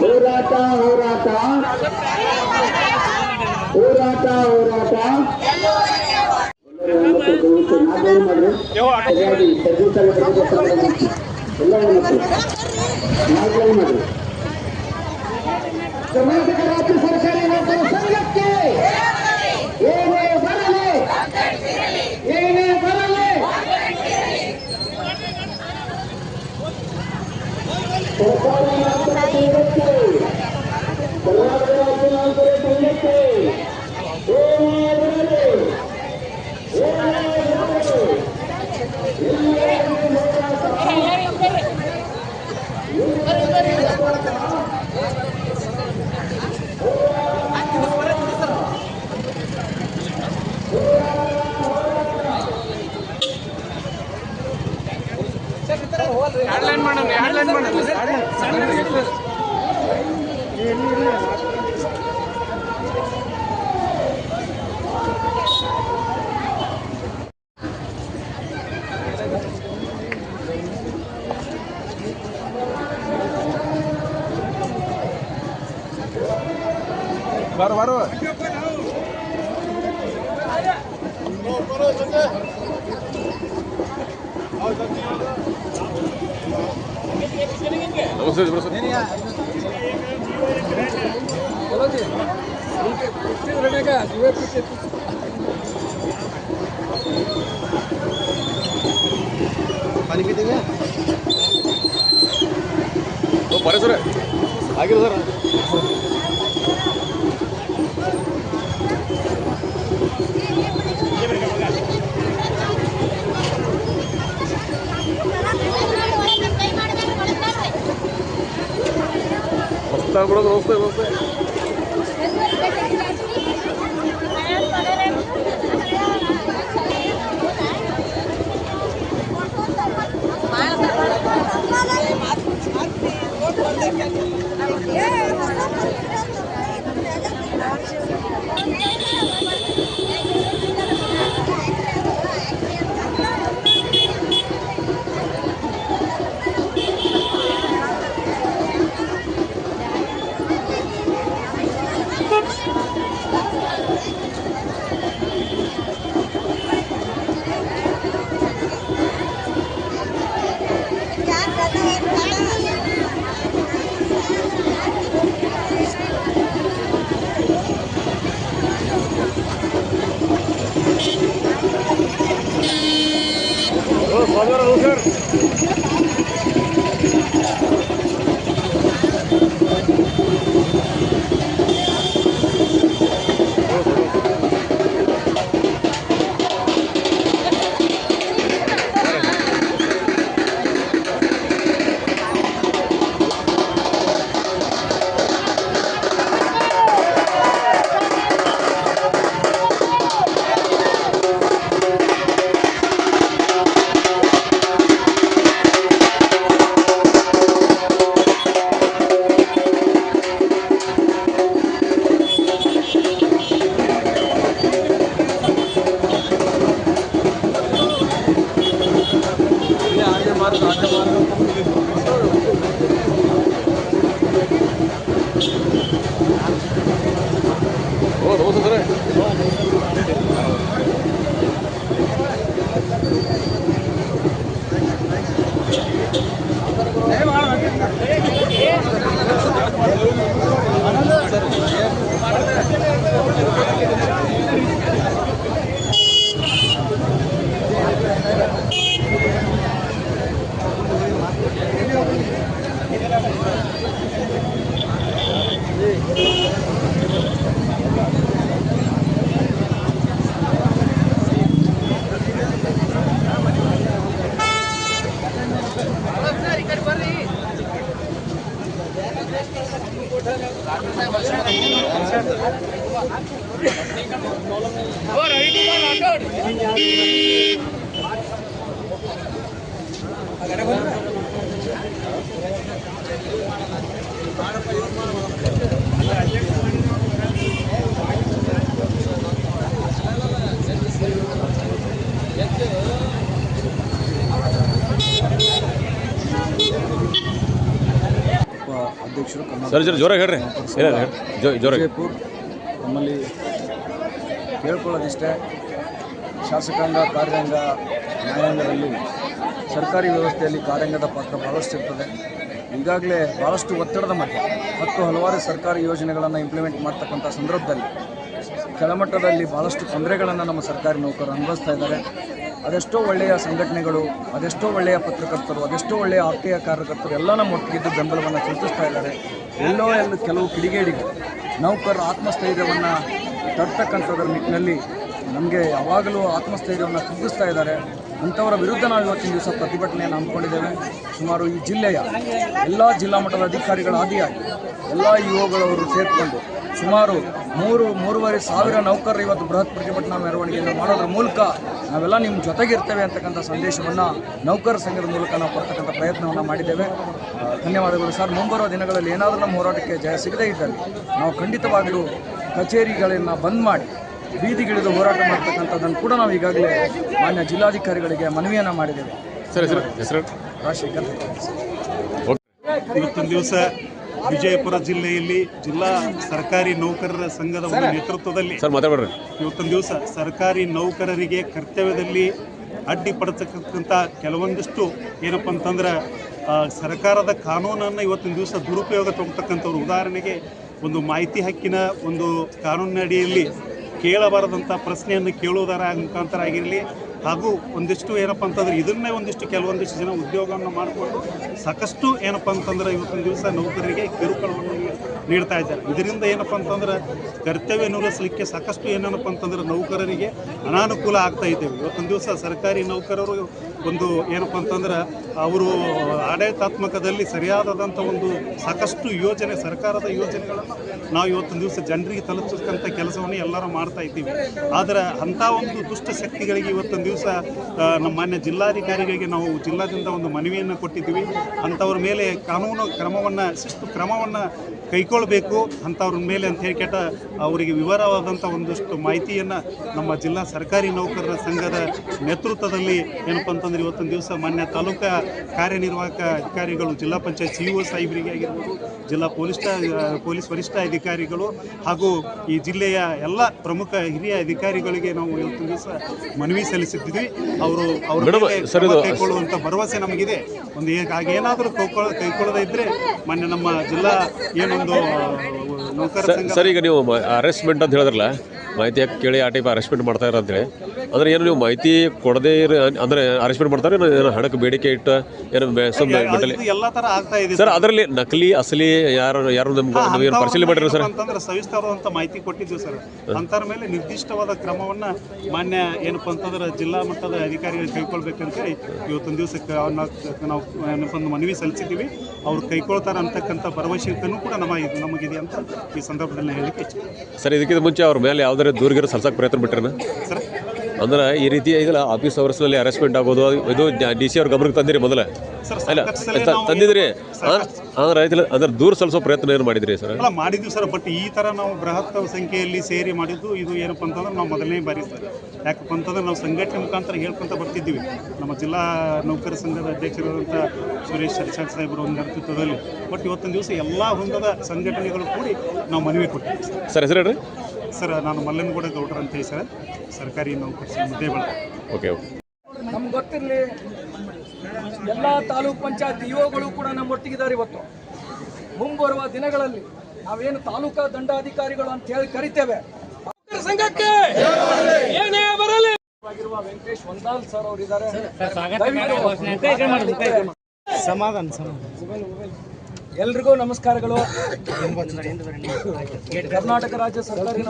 ಹೋರಾಟ ಹೋರಾಟ ಹೋರಾಟ ಹೋರಾಟ ಕರ್ನಾಟಕ ರಾಜ್ಯ ಸರ್ಕಾರಿ ನೌಕರರ ಸಂಘಕ್ಕೆ ಏನೇ ಬರಲಿ ಏನೇ ಬರಲಿ ಸರ್ಕಾರಿ ನೌಕರರ ಸಂಘಕ್ಕೆ ಕರ್ನಾಟಕ ರಾಜ್ಯ ನೌಕರರ ಸಂಘಕ್ಕೆ ಏನೇ ಬರಲಿ ಬರೋ पानी पीतेंगे तो परे सर आगे सर वस्ता ಅಧ್ಯಕ್ಷರು ಸರ್ ಜೋರಾಗಿ ಹೇಳ್ರಿ ಜೋರಾಗಿ. ವಿಜಯಪುರ ನಮ್ಮಲ್ಲಿ ಕೇಳ್ಕೊಳ್ಳೋದಿಷ್ಟೇ, ಶಾಸಕಾಂಗ ಕಾರ್ಯಾಂಗ ನ್ಯಾಯಾಂಗದಲ್ಲಿ ಸರ್ಕಾರಿ ವ್ಯವಸ್ಥೆಯಲ್ಲಿ ಕಾರ್ಯಾಂಗದ ಪಾತ್ರ ಭಾಳಷ್ಟು ಇರ್ತದೆ. ಈಗಾಗಲೇ ಭಾಳಷ್ಟು ಒತ್ತಡದ ಮಧ್ಯೆ ಹಲವಾರು ಸರ್ಕಾರಿ ಯೋಜನೆಗಳನ್ನು ಇಂಪ್ಲಿಮೆಂಟ್ ಮಾಡ್ತಕ್ಕಂಥ ಸಂದರ್ಭದಲ್ಲಿ ಕೆಳಮಟ್ಟದಲ್ಲಿ ಭಾಳಷ್ಟು ತೊಂದರೆಗಳನ್ನು ನಮ್ಮ ಸರ್ಕಾರಿ ನೌಕರರು ಅನುಭವಿಸ್ತಾ ಇದ್ದಾರೆ. ಅದೆಷ್ಟೋ ಒಳ್ಳೆಯ ಸಂಘಟನೆಗಳು, ಅದೆಷ್ಟೋ ಒಳ್ಳೆಯ ಪತ್ರಕರ್ತರು, ಅದೆಷ್ಟೋ ಒಳ್ಳೆಯ ಆರ್ಥಿಕ ಕಾರ್ಯಕರ್ತರು ಎಲ್ಲ ನಮ್ಮ ಒಟ್ಟಿಗಿದ್ದು ಬೆಂಬಲವನ್ನು ಸೂಚಿಸ್ತಾ ಇದ್ದಾರೆ. ಎಲ್ಲೋ ಕೆಲವು ಕಿಡಿಗೇಡಿಗಳು ನೌಕರರ ಆತ್ಮಸ್ಥೈರ್ಯವನ್ನು ತರ್ತಕ್ಕಂಥದ್ರ ನಿಟ್ಟಿನಲ್ಲಿ ನಮಗೆ ಯಾವಾಗಲೂ ಆತ್ಮಸ್ಥೈರ್ಯವನ್ನು ಕುಗ್ಗಿಸ್ತಾ ಇದ್ದಾರೆ. ಅಂಥವರ ವಿರುದ್ಧ ನಾವು ಇವತ್ತಿನ ದಿವಸ ಪ್ರತಿಭಟನೆಯನ್ನು ಹಮ್ಮಿಕೊಂಡಿದ್ದೇವೆ. ಸುಮಾರು ಈ ಜಿಲ್ಲೆಯ ಎಲ್ಲ ಜಿಲ್ಲಾ ಮಟ್ಟದ ಅಧಿಕಾರಿಗಳ ಆದಿಯಾಗಿ ಎಲ್ಲ ಇಒಗಳವರು ಸೇರಿಕೊಂಡು ಸುಮಾರು 3,500 ನೌಕರರು ಇವತ್ತು ಬೃಹತ್ ಪ್ರತಿಭಟನಾ ಮೆರವಣಿಗೆಯನ್ನು ಮಾಡೋದ್ರ ಮೂಲಕ ನಾವೆಲ್ಲ ನಿಮ್ಮ ಜೊತೆಗಿರ್ತೇವೆ ಅಂತಕ್ಕಂಥ ಸಂದೇಶವನ್ನು ನೌಕರ ಸಂಘದ ಮೂಲಕ ನಾವು ಕೊಡ್ತಕ್ಕಂಥ ಪ್ರಯತ್ನವನ್ನು ಮಾಡಿದ್ದೇವೆ. ಧನ್ಯವಾದಗಳು ಸರ್. ಮುಂಬರುವ ದಿನಗಳಲ್ಲಿ ಏನಾದರೂ ನಮ್ಮ ಹೋರಾಟಕ್ಕೆ ಜಯ ಸಿಗದೇ ಇದ್ದಲ್ಲಿ ನಾವು ಖಂಡಿತವಾಗಲೂ ಕಚೇರಿಗಳನ್ನು ಬಂದ್ ಮಾಡಿ ಬೀದಿಗಿಳಿದು ಹೋರಾಟ ಮಾಡ್ತಕ್ಕಂಥದ್ದನ್ನು ಕೂಡ ನಾವು ಈಗಾಗಲೇ ಮಾನ್ಯ ಜಿಲ್ಲಾಧಿಕಾರಿಗಳಿಗೆ ಮನವಿಯನ್ನು ಮಾಡಿದ್ದೇವೆ. ಹೆಸರು ರಾಜಶೇಖರ್. ಇವತ್ತಿನ ದಿವಸ ವಿಜಯಪುರ ಜಿಲ್ಲೆಯಲ್ಲಿ ಜಿಲ್ಲಾ ಸರ್ಕಾರಿ ನೌಕರರ ಸಂಘದ ಒಂದು ನೇತೃತ್ವದಲ್ಲಿ ಇವತ್ತಿನ ದಿವಸ ಸರ್ಕಾರಿ ನೌಕರರಿಗೆ ಕರ್ತವ್ಯದಲ್ಲಿ ಅಡ್ಡಿಪಡಿಸತಕ್ಕಂಥ ಕೆಲವೊಂದಿಷ್ಟು ಏನಪ್ಪ ಅಂತಂದ್ರೆ ಸರ್ಕಾರದ ಕಾನೂನನ್ನು ಇವತ್ತಿನ ದಿವಸ ದುರುಪಯೋಗ ತಗೊಳ್ತಕ್ಕಂಥವ್ರು, ಉದಾಹರಣೆಗೆ ಒಂದು ಮಾಹಿತಿ ಹಕ್ಕಿನ ಒಂದು ಕಾನೂನಿನಡಿಯಲ್ಲಿ ಕೇಳಬಾರದಂಥ ಪ್ರಶ್ನೆಯನ್ನು ಕೇಳುವುದರ ಮುಖಾಂತರ ಆಗಿರಲಿ, ಹಾಗೂ ಒಂದಿಷ್ಟು ಏನಪ್ಪ ಅಂತಂದ್ರೆ ಇದನ್ನೇ ಕೆಲವೊಂದಿಷ್ಟು ಜನ ಉದ್ಯೋಗವನ್ನು ಮಾಡಿಕೊಂಡು ಸಾಕಷ್ಟು ಏನಪ್ಪ ಅಂತಂದ್ರೆ ಇವತ್ತಿನ ದಿವಸ ನೌಕರರಿಗೆ ಕಿರುಕುಳವನ್ನು ನೀಡ್ತಾ ಇದ್ದಾರೆ. ಇದರಿಂದ ಏನಪ್ಪ ಅಂತಂದ್ರೆ ಕರ್ತವ್ಯ ನಿರ್ವಹಿಸಲಿಕ್ಕೆ ಸಾಕಷ್ಟು ಏನಪ್ಪ ಅಂತಂದ್ರೆ ನೌಕರರಿಗೆ ಅನಾನುಕೂಲ ಆಗ್ತಾ ಇದ್ದೇವೆ. ಇವತ್ತಿನ ದಿವಸ ಸರ್ಕಾರಿ ನೌಕರರು ಒಂದು ಏನಪ್ಪ ಅಂತಂದ್ರೆ ಅವರು ಆಡಳಿತಾತ್ಮಕದಲ್ಲಿ ಸರಿಯಾದಂಥ ಒಂದು ಸಾಕಷ್ಟು ಯೋಜನೆ, ಸರ್ಕಾರದ ಯೋಜನೆಗಳನ್ನು ನಾವು ಇವತ್ತಿನ ದಿವಸ ಜನರಿಗೆ ತಲುಪಿಸ್ತಕ್ಕಂಥ ಕೆಲಸವನ್ನು ಎಲ್ಲರೂ ಮಾಡ್ತಾ ಇದ್ದೀವಿ. ಆದರೆ ಅಂಥ ಒಂದು ದುಷ್ಟ ಶಕ್ತಿಗಳಿಗೆ ಇವತ್ತಿನ ದಿವಸ ನಮ್ಮ ಮಾನ್ಯ ಜಿಲ್ಲಾಧಿಕಾರಿಗಳಿಗೆ ನಾವು ಜಿಲ್ಲಾದಿಂದ ಒಂದು ಮನವಿಯನ್ನು ಕೊಟ್ಟಿದ್ದೀವಿ. ಅಂಥವ್ರ ಮೇಲೆ ಕಾನೂನು ಕ್ರಮವನ್ನು, ಶಿಸ್ತು ಕ್ರಮವನ್ನು ಕೈಗೊಳ್ಳಬೇಕು ಅಂಥವ್ರ ಮೇಲೆ ಅಂತ ಹೇಳಿ ಅವರಿಗೆ ವಿವರವಾದಂಥ ಒಂದಷ್ಟು ಮಾಹಿತಿಯನ್ನು ನಮ್ಮ ಜಿಲ್ಲಾ ಸರ್ಕಾರಿ ನೌಕರರ ಸಂಘದ ನೇತೃತ್ವದಲ್ಲಿ ಏನಪ್ಪ ಅಂತಂದರೆ ಇವತ್ತಿನ ದಿವಸ ಮಾನ್ಯ ತಾಲೂಕಾ ಕಾರ್ಯನಿರ್ವಾಹಕ ಅಧಿಕಾರಿಗಳು, ಜಿಲ್ಲಾ ಪಂಚಾಯತ್ CO ಸಾಹೇಬರಿಗೆ ಆಗಿರ್ಬೋದು, ಜಿಲ್ಲಾ ಪೊಲೀಸ್ ವರಿಷ್ಠಾಧಿಕಾರಿಗಳು ಹಾಗೂ ಈ ಜಿಲ್ಲೆಯ ಎಲ್ಲ ಪ್ರಮುಖ ಹಿರಿಯ ಅಧಿಕಾರಿಗಳಿಗೆ ನಾವು ಇವತ್ತಿನ ದಿವಸ ಮನವಿ ಸಲ್ಲಿಸಿದ್ವಿ. ಅವರು ಕೈಗೊಳ್ಳುವಂಥ ಭರವಸೆ ನಮಗಿದೆ. ಒಂದು ಹಾಗೇನಾದರೂ ಕೈಗೊಳ್ಳದೇ ಇದ್ದರೆ ಮಾನ್ಯ ನಮ್ಮ ಜಿಲ್ಲಾ ಏನೊಂದು ನೌಕರ ಸಂಘ ಸರ್, ಈಗ ನೀವು ಅರೆಸ್ಟ್ಮೆಂಟ್ ಅಂತ ಹೇಳಿದ್ರಲ್ಲ, ಮಾಹಿತಿ ಕೇಳಿ ಆ ಟೈಪ್ ಅರೆಸ್ಟ್ಮೆಂಟ್ ಮಾಡ್ತಾ ಇರೋ ಅಂತೇಳಿ ಅಂದ್ರೆ ಏನು ನೀವು ಮಾಹಿತಿ ಕೊಡದೇ ಅಂದ್ರೆ ಅರೆಸ್ಟ್ಮೆಂಟ್ ಮಾಡ್ತಾರೆ ಏನು ಹಣಕ್ಕೆ ಬೇಡಿಕೆ ಇಟ್ಟು ಏನು ಎಲ್ಲ ತರ ಆಗ್ತಾ ಇದೆ ಸರ್? ಅದರಲ್ಲಿ ನಕಲಿ ಅಸಲಿ ಯಾರು ನಮ್ಗೆ ಪರಿಶೀಲನೆ ಮಾಡಿರೋ ಸರ್ ಅಂತಂದ್ರೆ ಸವಿಸ್ತರವಾದಂತ ಮಾಹಿತಿ ಕೊಟ್ಟಿದ್ವಿ ಸರ್. ಅಂತರ ಮೇಲೆ ನಿರ್ದಿಷ್ಟವಾದ ಕ್ರಮವನ್ನ ಮಾನ್ಯ ಏನಪ್ಪಾ ಅಂತಂದ್ರೆ ಜಿಲ್ಲಾ ಮಟ್ಟದ ಅಧಿಕಾರಿಗಳು ಕೈಗೊಳ್ಬೇಕಂತೇಳಿ ಇವತ್ತೊಂದು ದಿವಸಕ್ಕೆ ನಾವು ಏನಪ್ಪ ಒಂದು ಮನವಿ ಸಲ್ಲಿಸಿದ್ದೀವಿ. ಅವ್ರು ಕೈಗೊಳ್ತಾರೆ ಅಂತಕ್ಕಂಥ ಭರವಸೆಯನ್ನು ಕೂಡ ನಮಗಿದೆ ಅಂತ ಈ ಸಂದರ್ಭದಲ್ಲಿ ಹೇಳಿಕೆ ಸರ್. ಇದಕ್ಕಿಂತ ಮುಂಚೆ ಅವ್ರ ಮೇಲೆ ಯಾವ್ದಾದ್ರು ದೂರಗಿರೋ ಸಲ್ಸಕ್ಕೆ ಪ್ರಯತ್ನ ಬಿಟ್ರೇನ ಸರ್? ಅಂದ್ರೆ ಈ ರೀತಿ ಈಗ ಆಫೀಸ್ ಅವರ್ಸ್ನಲ್ಲಿ ಅರೆಸ್ಟ್ಮೆಂಟ್ ಆಗೋದು ಇದು DC ಅವ್ರ ಗಮನಕ್ಕೆ ತಂದಿರಿ ಮೊದಲ ಇಲ್ಲ ತಂದಿದ್ರಿ ಅಂದ್ರೆ ಅಂದ್ರೆ ದೂರ ಸಲ್ಲಿಸೋ ಪ್ರಯತ್ನ ಏನು ಮಾಡಿದ್ರಿ ಸರ್? ಅಲ್ಲ ಮಾಡಿದ್ವಿ ಸರ್, ಬಟ್ ಈ ತರ ನಾವು ಬೃಹತ್ ಸಂಖ್ಯೆಯಲ್ಲಿ ಸೇರಿ ಮಾಡಿದ್ದು ಇದು ಏನಪ್ಪ ಅಂತಂದ್ರೆ ನಾವು ಮೊದಲನೇ ಬಾರಿ ಸರ್. ಯಾಕಪ್ಪ ಅಂತಂದ್ರೆ ನಾವು ಸಂಘಟನೆ ಮುಖಾಂತರ ಹೇಳ್ಕೊಂತ ಬರ್ತಿದ್ದೀವಿ. ನಮ್ಮ ಜಿಲ್ಲಾ ನೌಕರ ಸಂಘದ ಅಧ್ಯಕ್ಷರಾದಂಥ ಸುರೇಶ್ ಸರಿಸಾಟ್ ಸಾಹೇಬರು ಒಂದು ನೇತೃತ್ವದಲ್ಲಿ ಬಟ್ ಇವತ್ತೊಂದು ದಿವಸ ಎಲ್ಲ ಹೊಂದದ ಸಂಘಟನೆಗಳು ಕೂಡಿ ನಾವು ಮನವಿ ಕೊಟ್ಟಿದ್ದೀವಿ ಸರ್. ಹೆಸರು ಹೇಳ್ರಿ ಸರ್? ನಾನು ಮಲ್ಲನಗೌಡ ಗೌಡ್ರ ಅಂತ ಹೇಳಿ ಸರ್, ಸರ್ಕಾರಿ ನೌಕರ ಸಂಘ ದೇವಳ. ಓಕೆ. ನಮ್ಗೆ ಗೊತ್ತಿರಲಿ, ಎಲ್ಲ ತಾಲೂಕ್ ಪಂಚಾಯತ್ ಇಒಗಳು ಕೂಡ ನಮ್ಮೊಟ್ಟಿಗಿದ್ದಾರೆ. ಇವತ್ತು ಮುಂಬರುವ ದಿನಗಳಲ್ಲಿ ನಾವೇನು ತಾಲೂಕಾ ದಂಡಾಧಿಕಾರಿಗಳು ಅಂತ ಹೇಳಿ ಕರಿತೇವೆ, ಸಂಘಕ್ಕೆ ಏನೇ ಬರಲಿ ಆಗಿರುವ ವೆಂಕಟೇಶ್ ವಂದಾಲ್ ಸರ್ ಅವರು ಇದ್ದಾರೆ. ಎಲ್ರಿಗೂ ನಮಸ್ಕಾರಗಳು. ಕರ್ನಾಟಕ ರಾಜ್ಯ ಸರ್ಕಾರಿ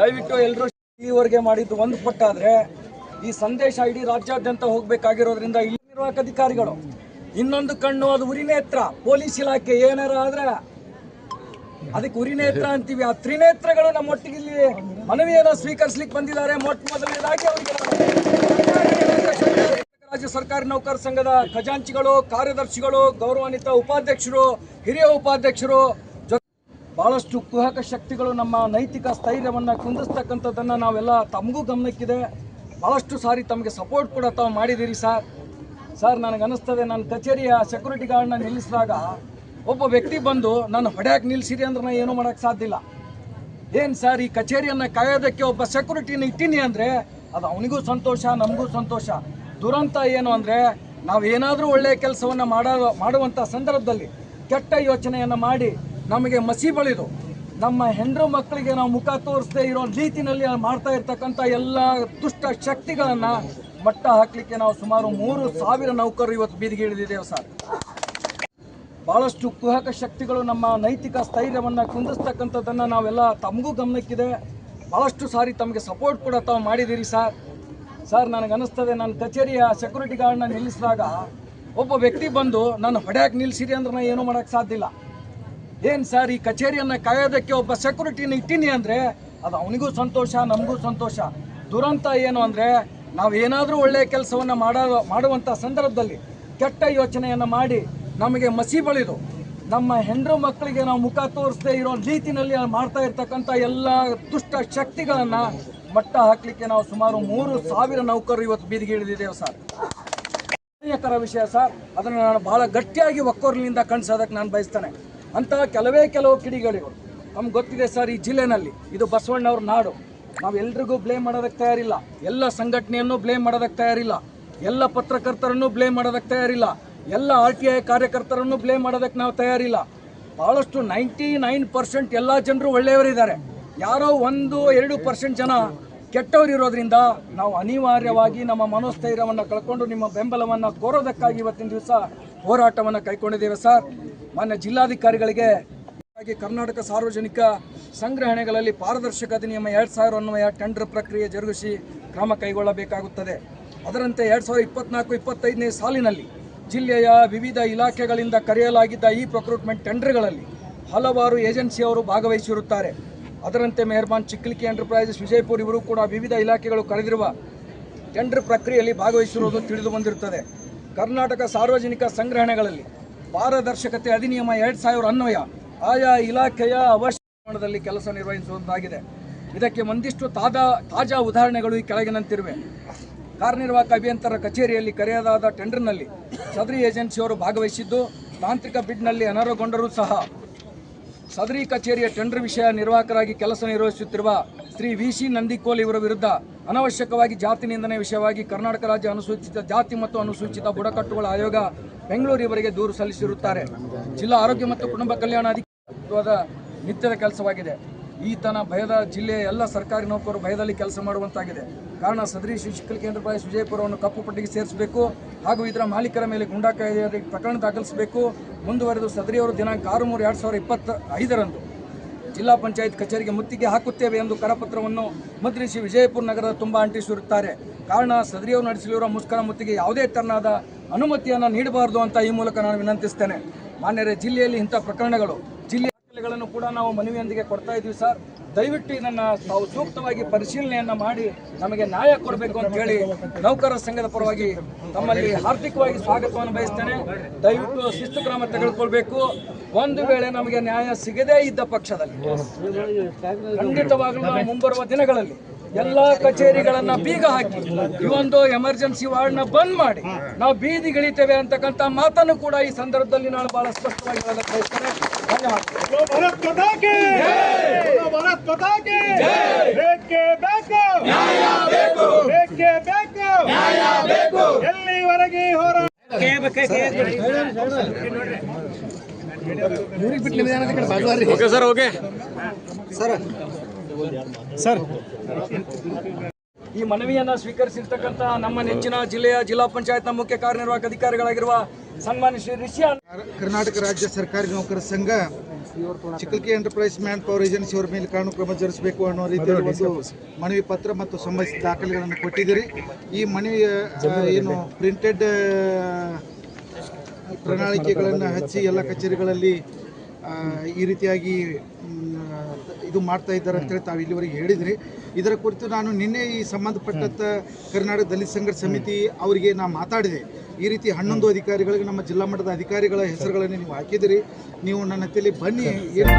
ದಯವಿಟ್ಟು ಎಲ್ಲರೂ ಈವರೆಗೆ ಮಾಡಿದ್ದು ಒಂದು ಪಟ್ಟಾದ್ರೆ ಈ ಸಂದೇಶ ಇಡೀ ರಾಜ್ಯಾದ್ಯಂತ ಹೋಗ್ಬೇಕಾಗಿರೋದ್ರಿಂದ ಇಲ್ಲಿ ನಿರ್ವಾಹಕ ಅಧಿಕಾರಿಗಳು ಇನ್ನೊಂದು ಕಣ್ಣು, ಅದು ಉರಿನೇತ್ರ. ಪೊಲೀಸ್ ಇಲಾಖೆ ಏನಾರ ಆದ್ರೆ ಅದಕ್ಕೆ ಉರಿನೇತ್ರ ಅಂತೀವಿ. ಆ ತ್ರಿನೇತ್ರಗಳು ನಮ್ಮೊಟ್ಟಿಗೆ ಇಲ್ಲಿ ಮನವಿಯನ್ನು ಸ್ವೀಕರಿಸಲಿಕ್ಕೆ ಬಂದಿದ್ದಾರೆ. ಮೊಟ್ಟ ಮೊದಲನೇದಾಗಿ ಅವರಿಗೆ ರಾಜ್ಯ ಸರ್ಕಾರಿ ನೌಕರ ಸಂಘದ ಖಜಾಂಚಿಗಳು, ಕಾರ್ಯದರ್ಶಿಗಳು, ಗೌರವಾನ್ವಿತ ಉಪಾಧ್ಯಕ್ಷರು, ಹಿರಿಯ ಉಪಾಧ್ಯಕ್ಷರು, ಬಹಳಷ್ಟು ಕುಹಕ ಶಕ್ತಿಗಳು ನಮ್ಮ ನೈತಿಕ ಸ್ಥೈರ್ಯವನ್ನು ಕುಂದಿಸ್ತಕ್ಕಂಥದ್ದನ್ನು ನಾವೆಲ್ಲ ತಮಗೂ ಗಮನಕ್ಕಿದೆ. ಬಹಳಷ್ಟು ಸಾರಿ ತಮಗೆ ಸಪೋರ್ಟ್ ಕೂಡ ತಾವು ಮಾಡಿದ್ದೀರಿ ಸರ್. ನನಗನ್ನಿಸ್ತದೆ, ನನ್ನ ಕಚೇರಿಯ ಸೆಕ್ಯೂರಿಟಿ ಗಾರ್ಡ್ನ ನಿಲ್ಲಿಸಿದಾಗ ಒಬ್ಬ ವ್ಯಕ್ತಿ ಬಂದು ನನ್ನ ಹೊಡ್ಯಾಕೆ ನಿಲ್ಲಿಸಿರಿ ಅಂದ್ರೆ ನಾನು ಏನೂ ಮಾಡೋಕ್ಕೆ ಸಾಧ್ಯ ಇಲ್ಲ. ಏನು ಸರ್, ಈ ಕಚೇರಿಯನ್ನು ಕಾಯೋದಕ್ಕೆ ಒಬ್ಬ ಸೆಕ್ಯೂರಿಟಿನ ಇಟ್ಟೀನಿ ಅಂದರೆ ಅದು ಅವನಿಗೂ ಸಂತೋಷ, ನಮಗೂ ಸಂತೋಷ. ದುರಂತ ಏನು ಅಂದರೆ ನಾವೇನಾದರೂ ಒಳ್ಳೆಯ ಕೆಲಸವನ್ನು ಮಾಡುವಂಥ ಸಂದರ್ಭದಲ್ಲಿ ಕೆಟ್ಟ ಯೋಚನೆಯನ್ನು ಮಾಡಿ ನಮಗೆ ಮಸಿ ಬಳಿದು ನಮ್ಮ ಹೆಂಡ್ರು ಮಕ್ಕಳಿಗೆ ನಾವು ಮುಖ ತೋರಿಸದೇ ಇರೋ ರೀತಿಯಲ್ಲಿ ಮಾಡ್ತಾ ಇರ್ತಕ್ಕಂಥ ಎಲ್ಲ ದುಷ್ಟ ಶಕ್ತಿಗಳನ್ನು ಮಟ್ಟ ಹಾಕಲಿಕ್ಕೆ ನಾವು ಸುಮಾರು 3,000 ನೌಕರರು ಇವತ್ತು ಬೀದಿಗೆ ಇಳಿದಿದ್ದೇವೆ ಸರ್. ಬಹಳಷ್ಟು ಕುಹಕ ಶಕ್ತಿಗಳು ನಮ್ಮ ನೈತಿಕ ಸ್ಥೈರ್ಯವನ್ನು ಕುಂದಿಸ್ತಕ್ಕಂಥದ್ದನ್ನು ನಾವೆಲ್ಲ ತಮಗೂ ಗಮನಕ್ಕಿದೆ. ಬಹಳಷ್ಟು ಸಾರಿ ತಮಗೆ ಸಪೋರ್ಟ್ ಕೂಡ ತಾವು ಮಾಡಿದ್ದೀರಿ ಸರ್. ನನಗನ್ನಿಸ್ತದೆ, ನನ್ನ ಕಚೇರಿಯ ಸೆಕ್ಯೂರಿಟಿ ಗಾರ್ಡ್ನ ನಿಲ್ಲಿಸಿದಾಗ ಒಬ್ಬ ವ್ಯಕ್ತಿ ಬಂದು ನನ್ನ ಹೊಡ್ಯಾಕೆ ನಿಲ್ಲಿಸಿರಿ ಅಂದ್ರೆ ನಾನು ಏನೂ ಮಾಡೋಕ್ಕೆ ಸಾಧ್ಯ ಇಲ್ಲ. ಏನು ಸರ್, ಈ ಕಚೇರಿಯನ್ನು ಕಾಯೋದಕ್ಕೆ ಒಬ್ಬ ಸೆಕ್ಯೂರಿಟಿನ ಇಟ್ಟೀನಿ ಅಂದರೆ ಅದು ಅವನಿಗೂ ಸಂತೋಷ, ನಮಗೂ ಸಂತೋಷ. ದುರಂತ ಏನು ಅಂದರೆ ನಾವೇನಾದರೂ ಒಳ್ಳೆಯ ಕೆಲಸವನ್ನು ಮಾಡುವಂಥ ಸಂದರ್ಭದಲ್ಲಿ ಕೆಟ್ಟ ಯೋಚನೆಯನ್ನು ಮಾಡಿ ನಮಗೆ ಮಸಿ ಬಳಿದು ನಮ್ಮ ಹೆಂಡ್ರು ಮಕ್ಕಳಿಗೆ ನಾವು ಮುಖ ತೋರಿಸದೇ ಇರೋ ರೀತಿಯಲ್ಲಿ ಮಾಡ್ತಾ ಇರ್ತಕ್ಕಂಥ ಎಲ್ಲ ದುಷ್ಟ ಶಕ್ತಿಗಳನ್ನು ಮಟ್ಟ ಹಾಕಲಿಕ್ಕೆ ನಾವು ಸುಮಾರು 3,000 ನೌಕರರು ಇವತ್ತು ಬೀದಿಗೆ ಇಳಿದಿದ್ದೇವೆ ಸರ್. ಅಸಹ್ಯಕರ ವಿಷಯ ಸರ್. ಅದನ್ನು ನಾನು ಬಹಳ ಗಟ್ಟಿಯಾಗಿ ಒಕ್ಕೊರಲಿನಿಂದ ಕಣಿಸೋದಕ್ಕೆ ನಾನು ಬಯಸ್ತೇನೆ. ಅಂತಹ ಕೆಲವು ಕಿಡಿಗೇಡಿಗಳು ನಮ್ಗೆ ಗೊತ್ತಿದೆ ಸರ್. ಈ ಜಿಲ್ಲೆನಲ್ಲಿ ಇದು ಬಸವಣ್ಣವ್ರ ನಾಡು. ನಾವೆಲ್ರಿಗೂ ಬ್ಲೇಮ್ ಮಾಡೋದಕ್ಕೆ ತಯಾರಿಲ್ಲ. ಎಲ್ಲ ಸಂಘಟನೆಯನ್ನು ಬ್ಲೇಮ್ ಮಾಡೋದಕ್ಕೆ ತಯಾರಿಲ್ಲ. ಎಲ್ಲ ಪತ್ರಕರ್ತರನ್ನು ಬ್ಲೇಮ್ ಮಾಡೋದಕ್ಕೆ ತಯಾರಿಲ್ಲ. ಎಲ್ಲ RTI ಕಾರ್ಯಕರ್ತರನ್ನು ಬ್ಲೇಮ್ ಮಾಡೋದಕ್ಕೆ ನಾವು ತಯಾರಿಲ್ಲ. ಭಾಳಷ್ಟು 99% ಎಲ್ಲ ಜನರು ಒಳ್ಳೆಯವರಿದ್ದಾರೆ. ಯಾರೋ 1-2% ಜನ ಕೆಟ್ಟವರು ಇರೋದ್ರಿಂದ ನಾವು ಅನಿವಾರ್ಯವಾಗಿ ನಮ್ಮ ಮನೋಸ್ಥೈರ್ಯವನ್ನು ಕಳ್ಕೊಂಡು ನಿಮ್ಮ ಬೆಂಬಲವನ್ನು ಕೋರೋದಕ್ಕಾಗಿ ಇವತ್ತಿನ ದಿವಸ ಹೋರಾಟವನ್ನು ಕೈಗೊಂಡಿದ್ದೇವೆ ಸರ್. ಮಾನ್ಯ ಜಿಲ್ಲಾಧಿಕಾರಿಗಳಿಗೆ ಕರ್ನಾಟಕ ಸಾರ್ವಜನಿಕ ಸಂಗ್ರಹಣೆಗಳಲ್ಲಿ ಪಾರದರ್ಶಕ ಅಧಿನಿಯಮ 2000 ಅನ್ವಯ ಟೆಂಡರ್ ಪ್ರಕ್ರಿಯೆ ಜರುಗಿಸಿ ಕ್ರಮ ಕೈಗೊಳ್ಳಬೇಕಾಗುತ್ತದೆ. ಅದರಂತೆ 2024-25ನೇ ಸಾಲಿನಲ್ಲಿ ಜಿಲ್ಲೆಯ ವಿವಿಧ ಇಲಾಖೆಗಳಿಂದ ಕರೆಯಲಾಗಿದ್ದ ಈ ಪ್ರೊಕ್ರೂಟ್ಮೆಂಟ್ ಟೆಂಡರ್ಗಳಲ್ಲಿ ಹಲವಾರು ಏಜೆನ್ಸಿಯವರು ಭಾಗವಹಿಸಿರುತ್ತಾರೆ. ಅದರಂತೆ ಮೆಹರ್ಬಾನ್ ಚಿಕ್ಕಲಿಕ್ಕಿ ಎಂಟರ್ಪ್ರೈಸಸ್ ವಿಜಯಪುರ ಇವರು ಕೂಡ ವಿವಿಧ ಇಲಾಖೆಗಳು ಕರೆದಿರುವ ಟೆಂಡರ್ ಪ್ರಕ್ರಿಯೆಯಲ್ಲಿ ಭಾಗವಹಿಸಿರುವುದು ತಿಳಿದು ಬಂದಿರುತ್ತದೆ. ಕರ್ನಾಟಕ ಸಾರ್ವಜನಿಕ ಸಂಗ್ರಹಣೆಗಳಲ್ಲಿ ಪಾರದರ್ಶಕತೆ ಅಧಿನಿಯಮ 2000 ಅನ್ವಯ ಆಯಾ ಇಲಾಖೆಯ ಅವಶ್ಯಕತೆಯಲ್ಲಿ ಕೆಲಸ ನಿರ್ವಹಿಸುವಂತಾಗಿದೆ. ಇದಕ್ಕೆ ಒಂದಿಷ್ಟು ತಾಜಾ ಉದಾಹರಣೆಗಳು ಈ ಕೆಳಗಿನಂತಿರುವೆ. ಕಾರ್ಯನಿರ್ವಾಹಕ ಅಭಿಯಂತರ ಕಚೇರಿಯಲ್ಲಿ ಕರೆಯಲಾದ ಟೆಂಡರ್ನಲ್ಲಿ ಸದರಿ ಏಜೆನ್ಸಿಯವರು ಭಾಗವಹಿಸಿದ್ದು ತಾಂತ್ರಿಕ ಬಿಡ್ನಲ್ಲಿ ಅನರ್ಹಗೊಂಡರೂ ಸಹ ಸದರಿ ಕಚೇರಿಯ ಟೆಂಡರ್ ವಿಷಯ ನಿರ್ವಾಹಕರಾಗಿ ಕೆಲಸ ನಿರ್ವಹಿಸುತ್ತಿರುವ ಶ್ರೀ VC ನಂದಿಕೋಲ್ ಇವರ ವಿರುದ್ಧ ಅನವಶ್ಯಕವಾಗಿ ಜಾತಿ ನಿಂದನೆ ವಿಷಯವಾಗಿ ಕರ್ನಾಟಕ ರಾಜ್ಯ ಅನುಸೂಚಿತ ಜಾತಿ ಮತ್ತು ಅನುಸೂಚಿತ ಬುಡಕಟ್ಟುಗಳ ಆಯೋಗ ಬೆಂಗಳೂರು ಇವರಿಗೆ ದೂರು ಸಲ್ಲಿಸಿರುತ್ತಾರೆ. ಜಿಲ್ಲಾ ಆರೋಗ್ಯ ಮತ್ತು ಕುಟುಂಬ ಕಲ್ಯಾಣ ಅಧಿಕಾರದ ನಿತ್ಯದ ಕೆಲಸವಾಗಿದೆ. ಈತನ ಭಯದ ಜಿಲ್ಲೆಯ ಎಲ್ಲ ಸರ್ಕಾರಿ ನೌಕರರು ಭಯದಲ್ಲಿ ಕೆಲಸ ಮಾಡುವಂತಾಗಿದೆ. ಕಾರಣ ಸದರಿ ಶಿಕ್ಷಕರ ಎಂಟರ್ಪ್ರೈಸ್ ವಿಜಯಪುರವನ್ನು ಕಪ್ಪು ಪಟ್ಟಿಗೆ ಸೇರಿಸಬೇಕು ಹಾಗೂ ಇದರ ಮಾಲೀಕರ ಮೇಲೆ ಗುಂಡಾ ಕಾಯ್ದೆ ಪ್ರಕರಣ ದಾಖಲಿಸಬೇಕು. ಮುಂದುವರೆದು ಸದರಿಯವರು ದಿನಾಂಕ 6/3/2025 ಜಿಲ್ಲಾ ಪಂಚಾಯತ್ ಕಚೇರಿಗೆ ಮುತ್ತಿಗೆ ಹಾಕುತ್ತೇವೆ ಎಂದು ಕರಪತ್ರವನ್ನು ಮುದ್ರಿಸಿ ವಿಜಯಪುರ ನಗರದ ತುಂಬ ಅಂಟಿಸಿರುತ್ತಾರೆ. ಕಾರಣ ಸದರಿಯವರು ನಡೆಸಲಿರುವ ಮುಷ್ಕರ ಮುತ್ತಿಗೆ ಯಾವುದೇ ತೆರನಾದ ಅನುಮತಿಯನ್ನು ನೀಡಬಾರದು ಅಂತ ಈ ಮೂಲಕ ನಾನು ವಿನಂತಿಸ್ತೇನೆ. ಮಾನ್ಯರೇ, ಜಿಲ್ಲೆಯಲ್ಲಿ ಇಂಥ ಪ್ರಕರಣಗಳು ಜಿಲ್ಲೆಗಳನ್ನು ಕೂಡ ನಾವು ಮನವಿಯೊಂದಿಗೆ ಕೊಡ್ತಾ ಇದ್ದೀವಿ ಸರ್. ದಯವಿಟ್ಟು ಇದನ್ನು ತಾವು ಸೂಕ್ತವಾಗಿ ಪರಿಶೀಲನೆಯನ್ನು ಮಾಡಿ ನಮಗೆ ನ್ಯಾಯ ಕೊಡಬೇಕು ಅಂತ ಹೇಳಿ ನೌಕರರ ಸಂಘದ ಪರವಾಗಿ ತಮ್ಮಲ್ಲಿ ಹಾರ್ದಿಕವಾಗಿ ಸ್ವಾಗತವನ್ನು ಬಯಸ್ತೇನೆ. ದಯವಿಟ್ಟು ಶಿಸ್ತು ಕ್ರಮ ತೆಗೆದುಕೊಳ್ಬೇಕು. ಒಂದು ವೇಳೆ ನಮಗೆ ನ್ಯಾಯ ಸಿಗದೇ ಇದ್ದ ಪಕ್ಷದಲ್ಲಿ ಖಂಡಿತವಾಗಲೂ ನಾವು ಮುಂಬರುವ ದಿನಗಳಲ್ಲಿ ಎಲ್ಲ ಕಚೇರಿಗಳನ್ನ ಬೀಗ ಹಾಕಿ ಈ ಒಂದು ಎಮರ್ಜೆನ್ಸಿ ವಾರ್ಡ್ನ ಬಂದ್ ಮಾಡಿ ನಾವು ಬೀದಿಗಿಳಿತೇವೆ ಅಂತಕ್ಕಂಥ ಮಾತನ್ನು ಕೂಡ ಈ ಸಂದರ್ಭದಲ್ಲಿ ನಾನು ಬಹಳ ಸ್ಪಷ್ಟವಾಗಿ ಹೇಳಕ್ಕೆ ಬಯಸ್ತೇನೆ. ಎಲ್ಲಿವರೆಗೆ ಹೋರಾಟ ಓಕೆ ಸರ್, ಓಕೆ ಸರ್. ಈ ಮನವಿಯನ್ನು ಸ್ವೀಕರಿಸಿರ್ತಕ್ಕಂಥ ನಮ್ಮ ನೆಚ್ಚಿನ ಜಿಲ್ಲೆಯ ಜಿಲ್ಲಾ ಪಂಚಾಯತ್ನ ಮುಖ್ಯ ಕಾರ್ಯನಿರ್ವಾಹಕ ಅಧಿಕಾರಿಗಳಾಗಿರುವ ಸನ್ಮಾನ್ಯ ಶ್ರೀ ರಿಷಿಯಾ ಕರ್ನಾಟಕ ರಾಜ್ಯ ಸರ್ಕಾರಿ ನೌಕರರ ಸಂಘ ಚಿಕ್ಕಲ್ಕಿ ಎಂಟರ್ಪ್ರೈಸ್ ಮ್ಯಾನ್ ಪವರ್ ಏಜೆನ್ಸಿ ಅವರ ಮೇಲೆ ಕಾನೂನು ಕ್ರಮ ಜರುಗಿಸಬೇಕು ಅನ್ನೋ ರೀತಿಯಲ್ಲಿ ಒಂದು ಮನವಿ ಪತ್ರ ಮತ್ತು ಸಂಬಂಧಿಸಿದ ದಾಖಲೆಗಳನ್ನು ಕೊಟ್ಟಿದ್ದೀರಿ. ಈ ಮನವಿಯ ಏನು ಪ್ರಿಂಟೆಡ್ ಪ್ರಣಾಳಿಕೆಗಳನ್ನು ಹಚ್ಚಿ ಎಲ್ಲ ಕಚೇರಿಗಳಲ್ಲಿ ಈ ರೀತಿಯಾಗಿ ಇದು ಮಾಡ್ತಾ ಇದ್ದಾರೆ ಅಂತೇಳಿ ತಾವು ಇಲ್ಲಿವರೆಗೆ ಹೇಳಿದ್ರಿ. ಇದರ ಕುರಿತು ನಾನು ನಿನ್ನೆ ಈ ಸಂಬಂಧಪಟ್ಟಂಥ ಕರ್ನಾಟಕ ದಲಿತ ಸಂಘರ್ಷ ಸಮಿತಿ ಅವರಿಗೆ ನಾನು ಮಾತಾಡಿದೆ. ಈ ರೀತಿ 11 ಅಧಿಕಾರಿಗಳಿಗೆ ನಮ್ಮ ಜಿಲ್ಲಾ ಮಟ್ಟದ ಅಧಿಕಾರಿಗಳ ಹೆಸರುಗಳನ್ನು ನೀವು ಹಾಕಿದಿರಿ, ನೀವು ನನ್ನ ಹತ್ತಿಯಲ್ಲಿ ಬನ್ನಿ ಏನು